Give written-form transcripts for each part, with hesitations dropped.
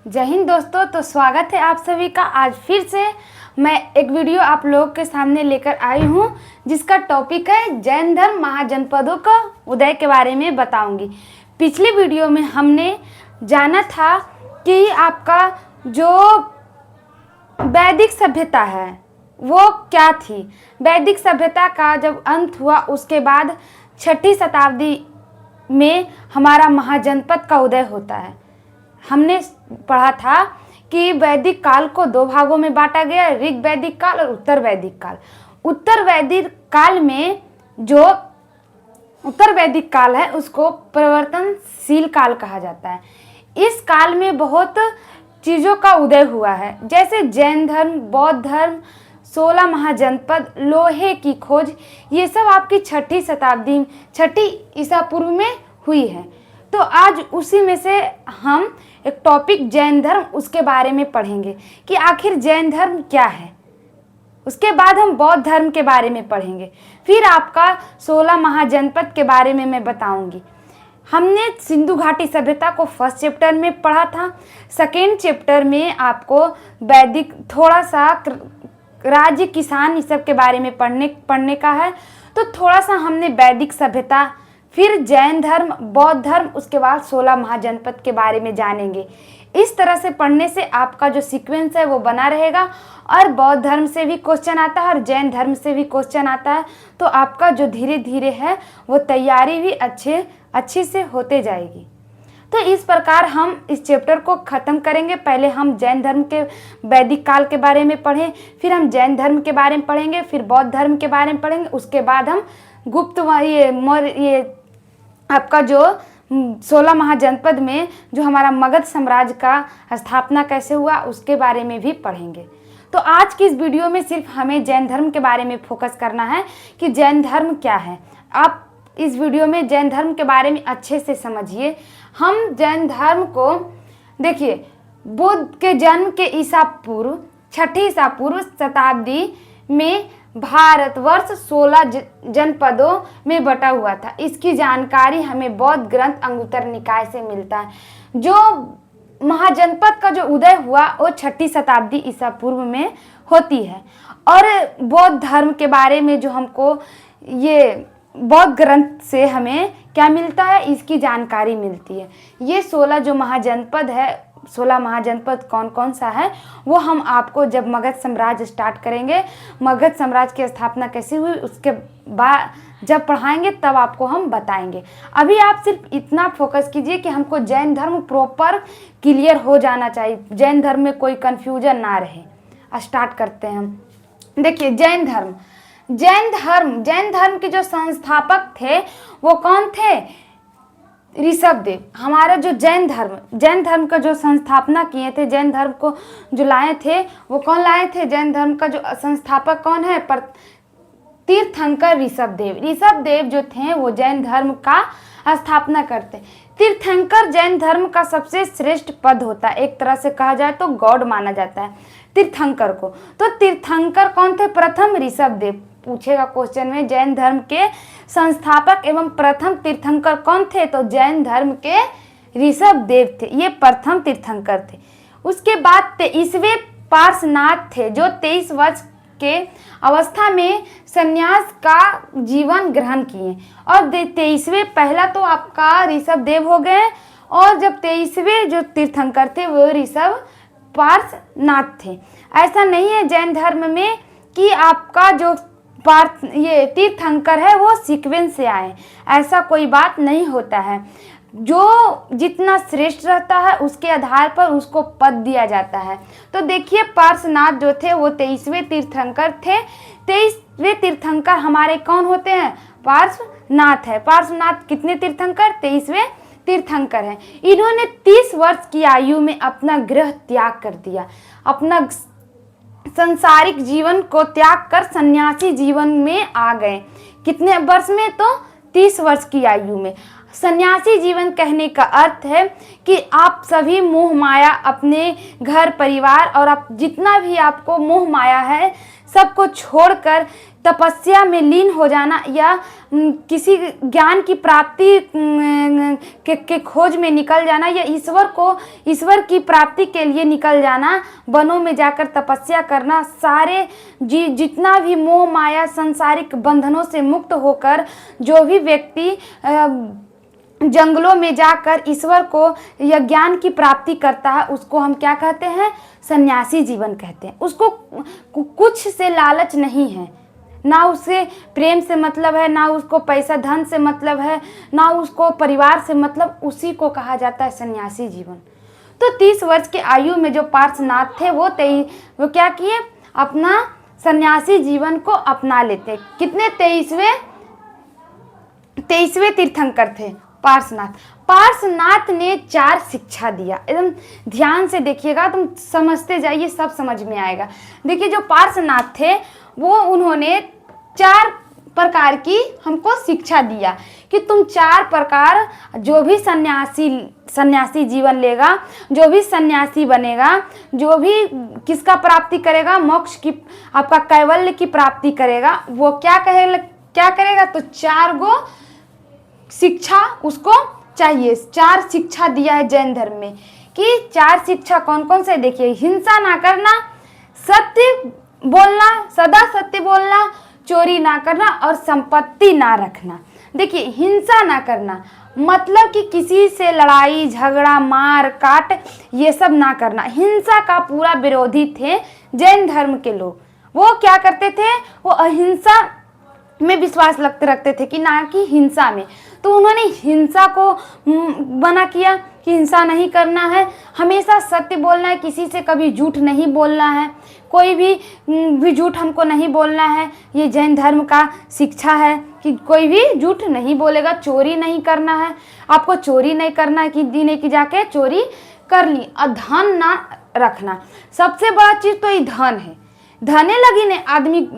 जय हिंद दोस्तों। तो स्वागत है आप सभी का। आज फिर से मैं एक वीडियो आप लोगों के सामने लेकर आई हूँ जिसका टॉपिक है जैन धर्म महाजनपदों का उदय के बारे में बताऊंगी। पिछली वीडियो में हमने जाना था कि आपका जो वैदिक सभ्यता है वो क्या थी। वैदिक सभ्यता का जब अंत हुआ उसके बाद 6ठी शताब्दी में हमारा महाजनपद का उदय होता है। हमने पढ़ा था कि वैदिक काल को 2 भागों में बांटा गया, ऋग वैदिक काल और उत्तर वैदिक काल। उत्तर वैदिक काल में जो उत्तर वैदिक काल है उसको परिवर्तनशील काल कहा जाता है। इस काल में बहुत चीज़ों का उदय हुआ है, जैसे जैन धर्म, बौद्ध धर्म, 16 महाजनपद, लोहे की खोज, ये सब आपकी 6ठी शताब्दी 6ठी ईसा पूर्व में हुई है। तो आज उसी में से हम एक टॉपिक जैन धर्म उसके बारे में पढ़ेंगे कि आखिर जैन धर्म क्या है। उसके बाद हम बौद्ध धर्म के बारे में पढ़ेंगे। फिर आपका 16 महाजनपद के बारे में मैं बताऊंगी। हमने सिंधु घाटी सभ्यता को फर्स्ट चैप्टर में पढ़ा था। सेकेंड चैप्टर में आपको वैदिक थोड़ा सा राज्य, किसान, इस सब के बारे में पढ़ने का है। तो थोड़ा सा हमने वैदिक सभ्यता, फिर जैन धर्म, बौद्ध धर्म, उसके बाद 16 महाजनपद के बारे में जानेंगे। इस तरह से पढ़ने से आपका जो सीक्वेंस है वो बना रहेगा और बौद्ध धर्म से भी क्वेश्चन आता है और जैन धर्म से भी क्वेश्चन आता है। तो आपका जो धीरे धीरे है वो तैयारी भी अच्छी से होते जाएगी। तो इस प्रकार हम इस चैप्टर को ख़त्म करेंगे। पहले हम जैन धर्म के वैदिक काल के बारे में पढ़ें, फिर हम जैन धर्म के बारे में पढ़ेंगे, फिर बौद्ध धर्म के बारे में पढ़ेंगे। उसके बाद हम गुप्त ये आपका जो 16 महाजनपद में जो हमारा मगध साम्राज्य का स्थापना कैसे हुआ उसके बारे में भी पढ़ेंगे। तो आज की इस वीडियो में सिर्फ हमें जैन धर्म के बारे में फोकस करना है कि जैन धर्म क्या है। आप इस वीडियो में जैन धर्म के बारे में अच्छे से समझिए। हम जैन धर्म को देखिए, बुद्ध के जन्म के ईसा पूर्व 6ठी ईसा पूर्व शताब्दी में भारतवर्ष 16 जनपदों में बटा हुआ था। इसकी जानकारी हमें बौद्ध ग्रंथ अंगुत्तर निकाय से मिलता है। जो महाजनपद का जो उदय हुआ वो 6ठी शताब्दी ईसा पूर्व में होती है। और बौद्ध धर्म के बारे में जो हमको ये बौद्ध ग्रंथ से हमें क्या मिलता है, इसकी जानकारी मिलती है। ये 16 जो महाजनपद है, 16 महाजनपद कौन कौन सा है वो हम आपको जब मगध साम्राज्य स्टार्ट करेंगे, मगध साम्राज्य की स्थापना कैसे हुई उसके बाद जब पढ़ाएंगे तब आपको हम बताएंगे। अभी आप सिर्फ इतना फोकस कीजिए कि हमको जैन धर्म प्रॉपर क्लियर हो जाना चाहिए, जैन धर्म में कोई कन्फ्यूजन ना रहे। स्टार्ट करते हैं हम। देखिए, जैन धर्म के जो संस्थापक थे वो कौन थे? ऋषभ देव। हमारा जो जैन धर्म का जो संस्थापना किए थे, जैन धर्म को जो लाए थे वो कौन लाए थे? जैन धर्म का जो संस्थापक कौन है? तीर्थंकर ऋषभ देव जो थे वो जैन धर्म का स्थापना करते। तीर्थंकर जैन धर्म का सबसे श्रेष्ठ पद होता है, एक तरह से कहा जाए तो गॉड माना जाता है तीर्थंकर को। तो तीर्थंकर कौन थे? प्रथम ऋषभ देव। पूछेगा क्वेश्चन में, जैन धर्म के संस्थापक एवं प्रथम तीर्थंकर कौन थे? तो जैन धर्म के ऋषभ देव थे, ये प्रथम तीर्थंकर थे। उसके बाद 23वें पार्श्वनाथ थे जो 23 वर्ष के अवस्था में संन्यास का जीवन ग्रहण किए। और 23वें, पहला तो आपका ऋषभ देव हो गए और जब 23वें जो तीर्थंकर थे वो ऋषभ पार्श्वनाथ थे। ऐसा नहीं है जैन धर्म में कि आपका जो ये तीर्थंकर है वो सीक्वेंस से आए, ऐसा कोई बात नहीं होता है। जो जितना श्रेष्ठ रहता है उसके आधार पर उसको पद दिया जाता है। तो देखिए, पार्श्वनाथ जो थे वो 23वें तीर्थंकर थे। 23वें तीर्थंकर हमारे कौन होते हैं? पार्श्वनाथ है। पार्श्वनाथ कितने तीर्थंकर? 23वें तीर्थंकर हैं। इन्होंने 30 वर्ष की आयु में अपना गृह त्याग कर दिया, अपना संसारिक जीवन को त्याग कर सन्यासी जीवन में आ गए। कितने वर्ष में? तो 30 वर्ष की आयु में। सन्यासी जीवन कहने का अर्थ है कि आप सभी मोह माया, अपने घर परिवार और आप जितना भी आपको मोह माया है सबको छोड़कर तपस्या में लीन हो जाना या किसी ज्ञान की प्राप्ति के खोज में निकल जाना या ईश्वर की प्राप्ति के लिए निकल जाना, वनों में जाकर तपस्या करना, सारे जितना भी मोह माया सांसारिक बंधनों से मुक्त होकर जो भी व्यक्ति जंगलों में जाकर ईश्वर को या ज्ञान की प्राप्ति करता है उसको हम क्या कहते हैं? सन्यासी जीवन कहते हैं। उसको कुछ से लालच नहीं है, ना उससे प्रेम से मतलब है, ना उसको पैसा धन से मतलब है, ना उसको परिवार से मतलब, उसी को कहा जाता है सन्यासी जीवन। तो 30 वर्ष की आयु में जो पार्श्वनाथ थे वो क्या किए? अपना सन्यासी जीवन को अपना लेते। कितने? 23वें तीर्थंकर थे पार्श्वनाथ ने 4 शिक्षा दिया। एकदम ध्यान से देखिएगा, तुम समझते जाइए, सब समझ में आएगा। देखिए जो पार्श्वनाथ थे वो उन्होंने 4 प्रकार की हमको शिक्षा दिया कि तुम 4 प्रकार, जो भी सन्यासी जीवन लेगा, जो भी सन्यासी बनेगा, जो भी किसका प्राप्ति करेगा? मोक्ष की, आपका कैवल्य की प्राप्ति करेगा, वो क्या करेगा? तो 4 गो शिक्षा उसको चाहिए। 4 शिक्षा दिया है जैन धर्म में कि 4 शिक्षा कौन कौन से? देखिए, हिंसा ना करना, सत्य बोलना, सदा सत्य बोलना, चोरी ना करना और संपत्ति ना रखना। देखिए, हिंसा ना करना मतलब कि किसी से लड़ाई झगड़ा मार काट ये सब ना करना। हिंसा का पूरा विरोधी थे जैन धर्म के लोग। वो क्या करते थे? वो अहिंसा में विश्वास रखते थे कि ना कि हिंसा में। तो उन्होंने हिंसा को मना किया कि हिंसा नहीं करना है, हमेशा सत्य बोलना है, किसी से कभी झूठ नहीं बोलना है, कोई भी झूठ हमको नहीं बोलना है। ये जैन धर्म का शिक्षा है कि कोई भी झूठ नहीं बोलेगा। चोरी नहीं करना है, आपको चोरी नहीं करना है कि दिन की जाके चोरी कर ली। और धन ना रखना, सबसे बड़ा चीज़ तो ये धन है। धने लगी ने आदमी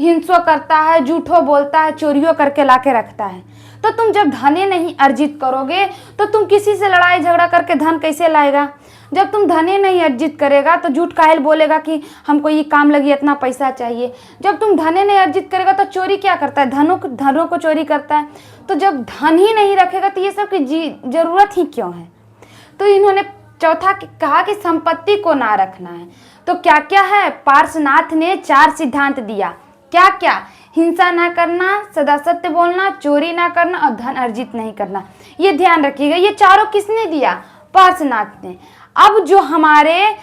हिंसा करता है, झूठो बोलता है, चोरियों करके लाके रखता है। तो तुम जब धने नहीं अर्जित करोगे तो तुम किसी से लड़ाई झगड़ा करके धन कैसे लाएगा? जब तुम धने नहीं अर्जित करेगा तो झूठ काहे बोलेगा कि हमको ये काम लगी, इतना पैसा चाहिए। जब तुम धने नहीं अर्जित करेगा तो चोरी क्या करता है? धनों को चोरी करता है। तो जब धन ही नहीं रखेगा तो ये सब की जरूरत ही क्यों है? तो इन्होंने चौथा कहा कि संपत्ति को ना रखना है। तो क्या क्या है? पार्श्वनाथ ने 4 सिद्धांत दिया। क्या क्या? हिंसा ना करना, सदा सत्य बोलना, चोरी ना करना और धन अर्जित नहीं करना। ये ध्यान रखिएगा। ये चारों किसने दिया? पार्श्वनाथ ने। अब जो हमारे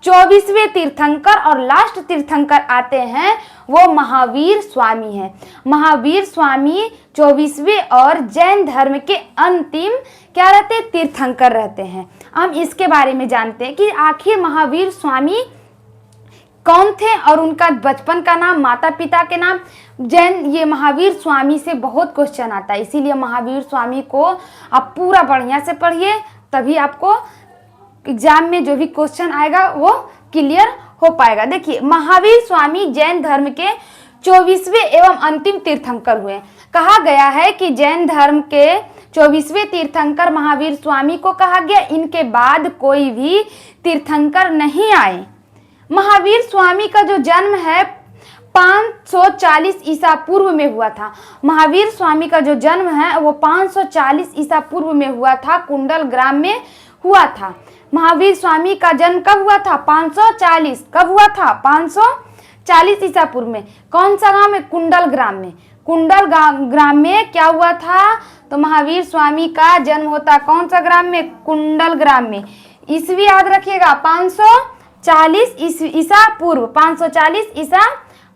24वें तीर्थंकर और लास्ट तीर्थंकर आते हैं वो महावीर स्वामी हैं। महावीर स्वामी 24वें और जैन धर्म के अंतिम क्या रहते? तीर्थंकर रहते हैं। हम इसके बारे में जानते हैं कि आखिर महावीर स्वामी कौन थे और उनका बचपन का नाम, माता पिता के नाम। जैन ये महावीर स्वामी से बहुत क्वेश्चन आता है, इसीलिए महावीर स्वामी को आप पूरा बढ़िया से पढ़िए, तभी आपको एग्जाम में जो भी क्वेश्चन आएगा वो क्लियर हो पाएगा। देखिए, महावीर स्वामी जैन धर्म के 24वें एवं अंतिम तीर्थंकर हुए। कहा गया है कि जैन धर्म के 24वें तीर्थंकर महावीर स्वामी को कहा गया। इनके बाद कोई भी तीर्थंकर नहीं आए। महावीर स्वामी का जो जन्म है 540 ईसा पूर्व में हुआ था। महावीर स्वामी का जो जन्म है वो 540 ईसा पूर्व में हुआ था, कुंडल ग्राम में हुआ था। महावीर स्वामी का जन्म कब हुआ था? 540। कब हुआ था? 540 ईसा पूर्व में। कौन सा गांव में? कुंडल ग्राम में। कुंडल ग्राम में क्या हुआ था? तो महावीर स्वामी का जन्म होता कौन सा ग्राम में? कुंडल ग्राम में। ईस्वी याद रखिएगा, 540 ईसा पूर्व, 540 ईसा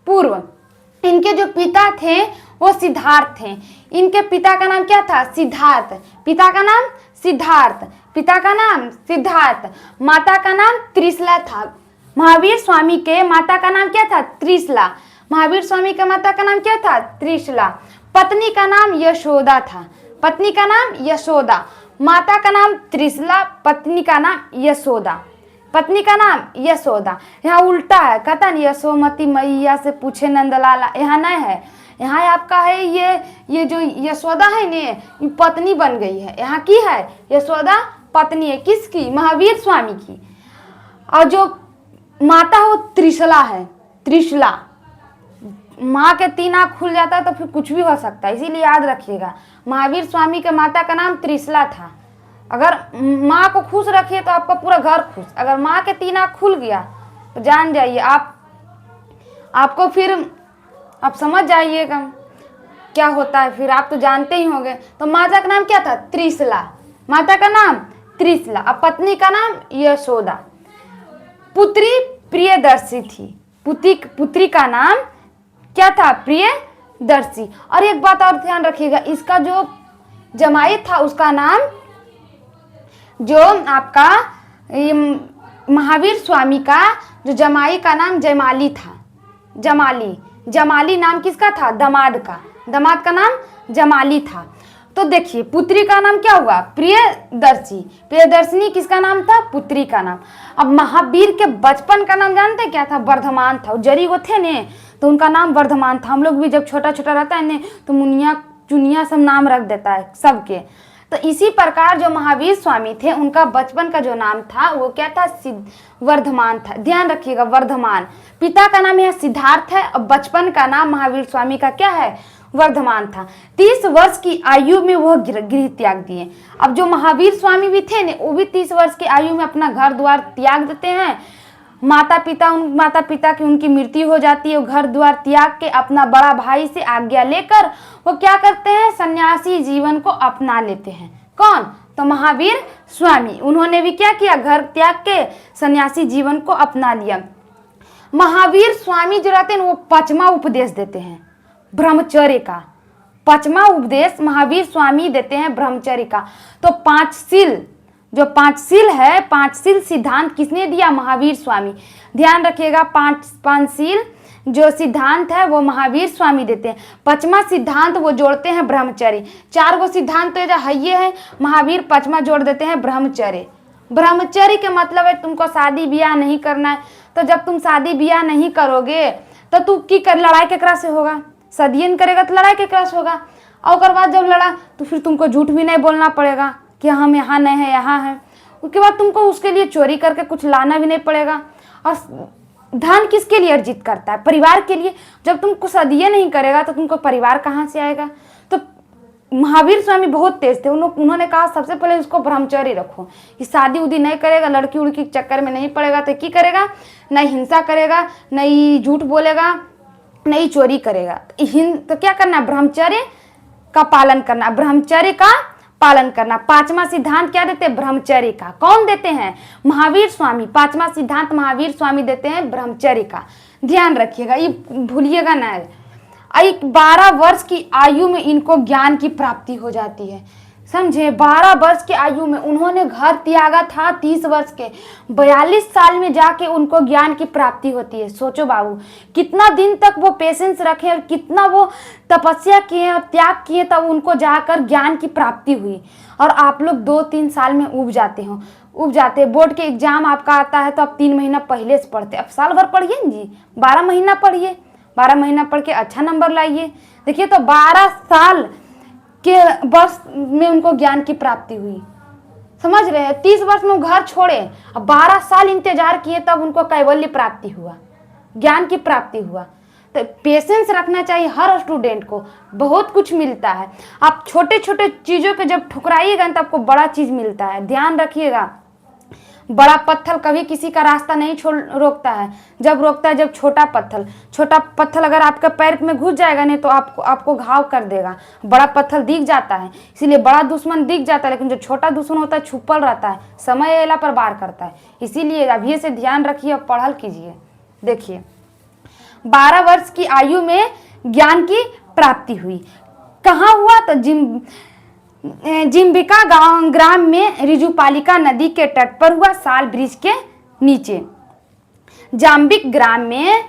पूर्व। इनके जो पिता थे वो सिद्धार्थ थे। इनके पिता का नाम क्या था? सिद्धार्थ। पिता का नाम सिद्धार्थ, पिता का नाम सिद्धार्थ, माता का नाम त्रिशला था। महावीर स्वामी के माता का नाम क्या था? त्रिशला। महावीर स्वामी के माता का नाम क्या था? त्रिशला। पत्नी का नाम यशोदा था। पत्नी का नाम यशोदा, माता का नाम त्रिशला, पत्नी का नाम यशोदा। पत्नी का नाम यशोदा। यहाँ उल्टा है, कहता नहीं यशोमती मैया से पूछे नंदलाला, यहाँ नहीं है, यहाँ आपका है ये जो यशोदा है ने, ये पत्नी बन गई है। यहाँ की है यशोदा पत्नी है, किसकी? महावीर स्वामी की। और जो माता हो त्रिशला है, त्रिशला। माँ के 3 आँख खुल जाता है तो फिर कुछ भी हो सकता है, इसीलिए याद रखिएगा महावीर स्वामी के माता का नाम त्रिशला था। अगर माँ को खुश रखिए तो आपका पूरा घर खुश। अगर माँ के 3 आँख खुल गया तो जान जाइए आपको फिर आप समझ जाइएगा क्या होता है, फिर आप तो जानते ही होंगे। तो माता का नाम क्या था? त्रिशला। माता का नाम त्रिशला, अब पत्नी का नाम यशोदा। पुत्री प्रियदर्शी थी। पुत्री का नाम क्या था? प्रियदर्शी। और एक बात और ध्यान रखिएगा, इसका जो जमाई था उसका नाम, जो आपका महावीर स्वामी का जो जमाई का नाम जयमाली था। जमाली नाम किसका था? दामाद का नाम जमाली था। तो देखिए पुत्री का नाम क्या हुआ? प्रियदर्शी। प्रियदर्शिनी किसका नाम था? पुत्री का नाम। अब महावीर के बचपन का नाम जानते क्या था? वर्धमान था। जरी वो थे ने तो उनका नाम वर्धमान था। हम लोग भी जब छोटा छोटा रहता है ने तो मुनिया चुनिया सब नाम रख देता है सबके। तो इसी प्रकार जो महावीर स्वामी थे उनका बचपन का जो नाम था वो क्या था? वर्धमान था। ध्यान रखिएगा, वर्धमान। पिता का नाम यहाँ सिद्धार्थ है और बचपन का नाम महावीर स्वामी का क्या है? वर्धमान था। 30 वर्ष की आयु में वह गृह त्याग दिए। अब जो महावीर स्वामी भी थे ने वो भी 30 वर्ष की आयु में अपना घर द्वार त्याग देते हैं। माता पिता की उनकी मृत्यु हो जाती है। घर द्वार त्याग के अपना बड़ा भाई से आज्ञा लेकर वो क्या करते हैं? सन्यासी जीवन को अपना लेते हैं। कौन? तो महावीर स्वामी। उन्होंने भी क्या किया? घर त्याग के सन्यासी जीवन को अपना लिया। महावीर स्वामी जो रहते हैं वो 5वां उपदेश देते हैं ब्रह्मचर्य का। 5वां उपदेश महावीर स्वामी देते हैं ब्रह्मचर्य का। तो 5 शील, जो 5 शील है, 5 शील सिद्धांत किसने दिया? महावीर स्वामी। ध्यान रखिएगा, 5 शील जो सिद्धांत है वो महावीर स्वामी देते हैं। 5वां सिद्धांत वो जोड़ते हैं ब्रह्मचर्य। 4 गो सिद्धांत तो ये है, महावीर 5वां जोड़ देते हैं ब्रह्मचर्य। ब्रह्मचर्य के मतलब है तुमको शादी ब्याह नहीं करना है। तो जब तुम शादी ब्याह नहीं करोगे तो तू की कर लड़ाई केकरा से होगा? सदियन करेगा तो लड़ाई केकरा से होगा। और उसके बाद जब लड़ा तो फिर तुमको झूठ भी नहीं बोलना पड़ेगा कि हम यहाँ नहीं है, यहाँ है। उसके बाद तुमको उसके लिए चोरी करके कुछ लाना भी नहीं पड़ेगा। और धन किसके लिए अर्जित करता है? परिवार के लिए। जब तुमको सदिये नहीं करेगा तो तुमको परिवार कहाँ से आएगा? तो महावीर स्वामी बहुत तेज थे। उन्होंने कहा सबसे पहले उसको ब्रह्मचर्य रखो, कि शादी उदी नहीं करेगा, लड़की उड़की के चक्कर में नहीं पड़ेगा तो की करेगा? नहीं हिंसा करेगा, नहीं झूठ बोलेगा, नहीं चोरी करेगा। तो क्या करना? ब्रह्मचर्य का पालन करना। ब्रह्मचर्य का पालन करना। 5वां सिद्धांत क्या देते हैं? ब्रह्मचर्य का। कौन देते हैं? महावीर स्वामी। 5वां सिद्धांत महावीर स्वामी देते हैं ब्रह्मचर्य का। ध्यान रखिएगा, ये भूलिएगा ना। 12 वर्ष की आयु में इनको ज्ञान की प्राप्ति हो जाती है। समझे? 12 वर्ष की आयु में उन्होंने घर त्यागा था। 30 वर्ष के 42 साल में जाके उनको ज्ञान की प्राप्ति होती है। सोचो बाबू, कितना दिन तक वो पेशेंस रखे और कितना वो तपस्या किए और त्याग किए, तब उनको जाकर ज्ञान की प्राप्ति हुई। और आप लोग 2-3 साल में उब जाते। बोर्ड के एग्जाम आपका आता है तो आप 3 महीना पहले से पढ़ते। अब साल भर पढ़िए जी, 12 महीना पढ़िए। 12 महीना पढ़ के अच्छा नंबर लाइए। देखिए तो 12 साल के वर्ष में उनको ज्ञान की प्राप्ति हुई। समझ रहे हैं? 30 वर्ष में वो घर छोड़े, अब 12 साल इंतजार किए तब उनको कैवल्य प्राप्ति हुआ, ज्ञान की प्राप्ति हुआ। तो पेशेंस रखना चाहिए हर स्टूडेंट को, बहुत कुछ मिलता है। आप छोटे छोटे चीज़ों पे जब ठुकराइएगा तो आपको बड़ा चीज़ मिलता है। ध्यान रखिएगा, बड़ा पत्थर कभी किसी का रास्ता नहीं रोकता है। जब रोकता है जब छोटा पत्थर अगर आपके पैर में घुस जाएगा नहीं तो आपको घाव कर देगा। बड़ा पत्थर दिख जाता है, इसीलिए बड़ा दुश्मन दिख जाता है, लेकिन जो छोटा दुश्मन होता है छुपल रहता है, समय अला पर वार करता है। इसीलिए अभी से ध्यान रखिए और पढ़ल कीजिए। देखिए 12 वर्ष की आयु में ज्ञान की प्राप्ति हुई। कहाँ हुआ? तो जिम्बिका ग्राम में रिजुपालिका नदी के तट पर हुआ, साल वृक्ष के नीचे। जाम्बिक ग्राम में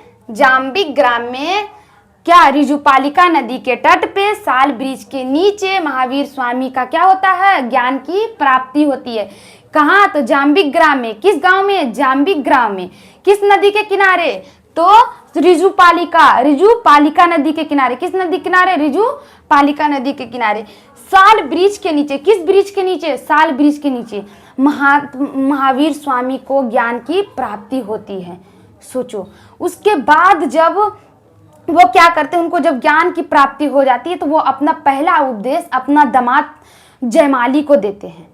क्या? रिजुपालिका नदी के तट पे साल वृक्ष के नीचे महावीर स्वामी का क्या होता है? ज्ञान की प्राप्ति होती है। कहाँ? तो जाम्बिक ग्राम में। किस गांव में? जाम्बिक ग्राम में। किस नदी के किनारे? तो रिजुपालिका नदी के किनारे, किस नदी के किनारे? रिजुपालिका नदी के किनारे, साल ब्रिज के नीचे, किस ब्रिज के नीचे? साल ब्रिज के नीचे महावीर स्वामी को ज्ञान की प्राप्ति होती है। सोचो, उसके बाद जब वो क्या करते हैं, उनको जब ज्ञान की प्राप्ति हो जाती है तो वो अपना पहला उपदेश अपना दामाद जयमाली को देते हैं।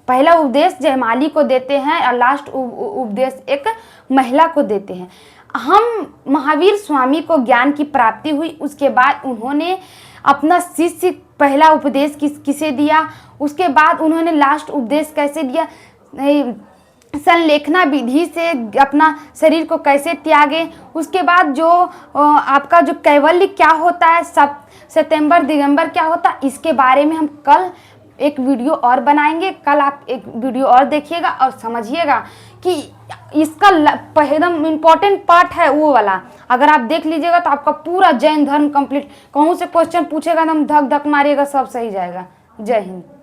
पहला उपदेश जयमाली को देते हैं और लास्ट उपदेश एक महिला को देते हैं। हम महावीर स्वामी को ज्ञान की प्राप्ति हुई, उसके बाद उन्होंने अपना शिष्य पहला उपदेश किसे दिया, उसके बाद उन्होंने लास्ट उपदेश कैसे दिया, संलेखना विधि से अपना शरीर को कैसे त्यागे, उसके बाद जो आपका जो कैवल्य क्या होता है, सत्यंबर दिगंबर क्या होता है, इसके बारे में हम कल एक वीडियो और बनाएंगे। कल आप एक वीडियो और देखिएगा और समझिएगा कि इसका एकदम इम्पोर्टेंट पार्ट है वो वाला। अगर आप देख लीजिएगा तो आपका पूरा जैन धर्म कंप्लीट, कहूँ से क्वेश्चन पूछेगा तो हम धक धक मारिएगा, सब सही जाएगा। जय हिंद।